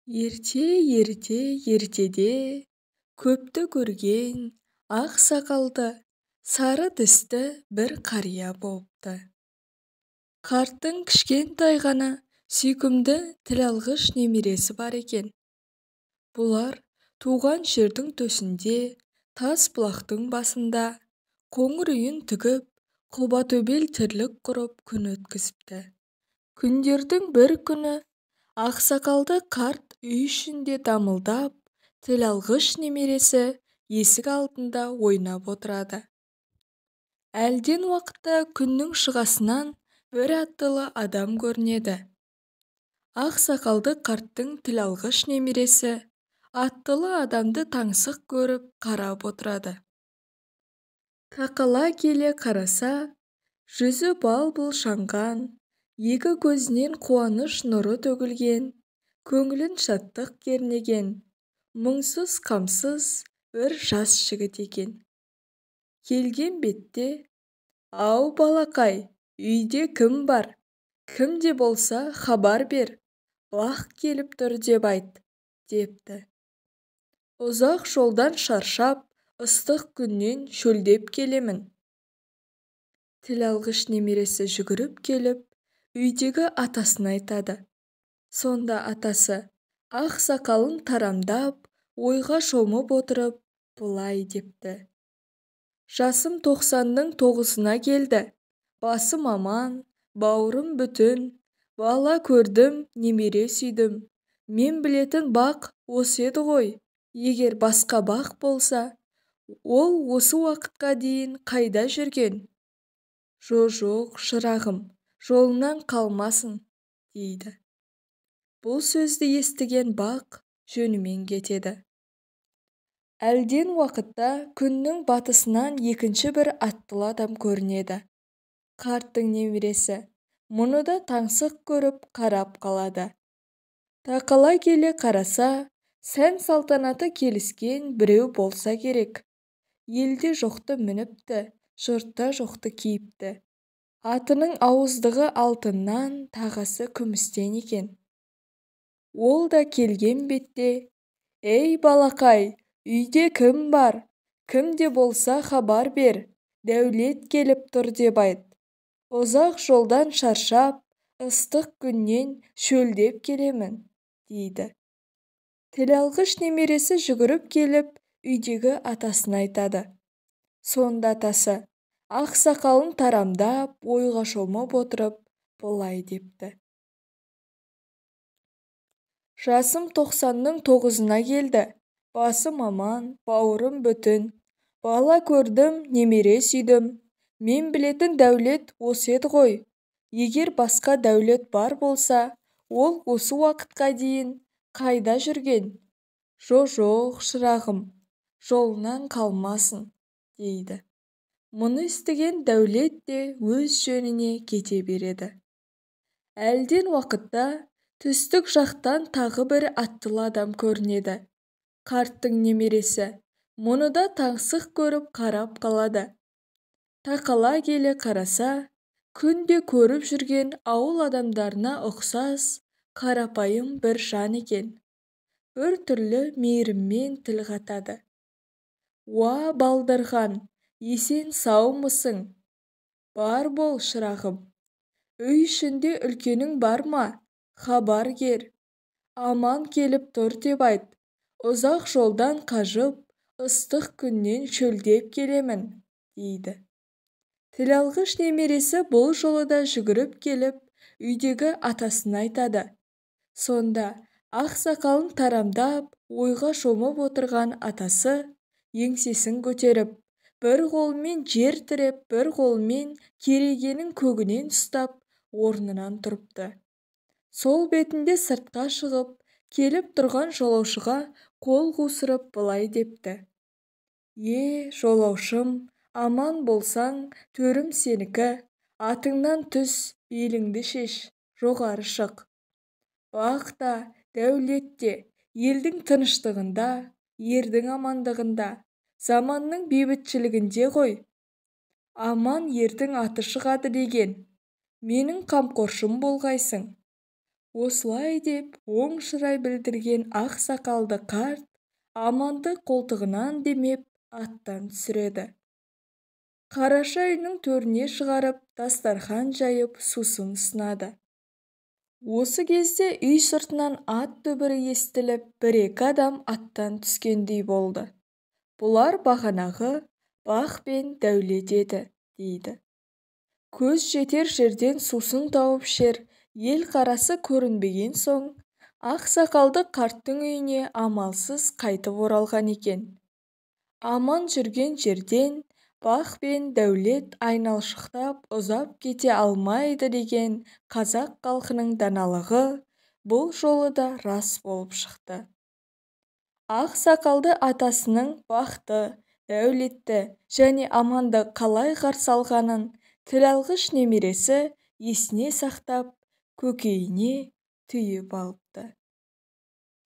Ерте ертеде көпті көрген ақ сақалды сары тісті бір қария болыпты. Қарттың кішкентай ғана сүйкімді тіл алғыш немересі бар екен. Бұлар туған жердің төсінде, тас бұлақтың басында қоңыр үйін тігіп, құба-төбел тірлік құрып күн өткізіпті. Күндердің бір күні ақсақалды қарт үй ішінде дамылдап, тіл алғыш немересі есік алдында ойнап отырады. Әлден уақытта күннің шығасынан бір аттылы адам көрінеді. Ақсақалды қарттың тіл алғыш немересі аттылы адамды таңсық көріп қарап отырады. Тақала келе қараса, жүзі бал-бұл жанған, екі көзінен қуаныш нұры төгілген, көңілін шаттық кернеген, мұңсыз қамсыз бір жас жігіт екен. Келген бетте, «Ау балақай, үйде кім бар? Кімде болса хабар бер, бақ келіп тұр деп айт», депті. «Ұзақ жолдан шаршап, ыстық күннен шөлдеп келемін». Тіл алғыш немересі жүгіріп келіп, үйдегі атасын айтады. Сонда атасы, ақ сақалын тарамдап, ойға шомып отырып, былай депті. «Жасым 90-ның 9-ына келді. Басым аман, бауырым бүтін. Бала көрдім, немере сүйдім. Мен білетін бақ осы еді ғой. Егер басқа бақ болса, ол осы уақытқа дейін қайда жүрген?» «Жоқ, шырағым, жолынан қалмасын», дейді. Бұл сөзді естіген бақ жөнімен кетеді. Әлден уақытта күннің батысынан екінші бір аттылы адам көрінеді. Қарттың немересі мұны да таңсық көріп қарап қалады. Тақала келе қараса, сән-салтанаты келіскен біреу болса керек. Елде жоқты мініпті, жұртта жоқты киіпті. Атының ауыздығы алтыннан, тағасы күмістен екен. Ол да келген бетте, «Ей балақай, үйде кім бар? Кімде болса хабар бер, дәулет келіп тұр» деп айт. «Ұзақ жолдан шаршап, ыстық күннен шөлдеп келемін», дейді. Тіл алғыш немересі жүгіріп келіп, үйдегі атасын айтады. Сонда атасы, ақ сақалын тарамдап, ойға шомып отырып, былай депті. «Жасым 90-ның 9-ына келді. Басым аман, бауырым бүтін. Бала көрдім, немере сүйдім. Мен білетін дәулет осы еді ғой. Егер басқа дәулет бар болса, ол осы уақытқа дейін қайда жүрген?» «Жоқ, шырағым, жолынан қалмасын», дейді. Мұны естіген дәулет те өз жөніне кете береді. Әлден уақытта түстік жақтан тағы бір аттылы адам көрінеді. Қарттың немересі мұны да таңсық көріп қарап қалады. Тақала келе қараса, күнде көріп жүрген ауыл адамдарына ұқсас қарапайым бір жан екен. Бір түрлі мейіріммен тіл қатады. «Уа балдырған, есен саумысың? Бар бол, шырағым. Үй ішінде үлкенің бар ма? Хабар кер. Аман келіп тұр деп айт. Ұзақ жолдан қажып, ыстық күннен шөлдеп келемін», дейді. Тіл алғыш немересі бұл жолы да жүгіріп келіп, үйдегі атасын айтады. Сонда ақ сақалын тарамдап, ойға шомып отырған атасы еңсесін көтеріп, бір қолымен жер тіреп, бір қолымен керегенің көгінен ұстап, орнынан тұрыпты. Сол бетінде сыртқа шығып, келіп тұрған жолаушыға қол қусырып былай депті. Жолаушым, аман болсаң, төрім сенікі. Атыңнан түс, беліңді шеш, жоғары шық. Бақ та, дәулет те, елдің тыныштығында, ердің амандығында, заманның бейбітшілігінде ғой. Аман ердің аты шығады деген. Менің қамқоршым болғайсың. осылай деп оң шырай білдірген ақ сақалды қарт Аманды қолтығынан демеп аттан түсіреді. Қараша үйінің төріне шығарып дастархан жайып сусын ұсынады. Осы кезде үй сыртынан ат дүбірі естіліп, бір-екі адам аттан түскендей болды. Бұлар бағанағы Бақ пен Дәулет еді, дейді. Көз жетер жерден сусын тауып ішер ел қарасы көрінбеген соң, ақ сақалды қарттың үйіне амалсыз қайтып оралған екен. Аман жүрген жерден Бақ пен Дәулет айналшықтап ұзап кете алмайды деген қазақ халқының даналығы бұл жолы да рас болып шықты. Ақ сақалды атасының Бақты, Дәулетті және Аманды қалай қарсы алғанын тіл алғыш немересі есіне сақтап, көкейіне түйіп алыпты.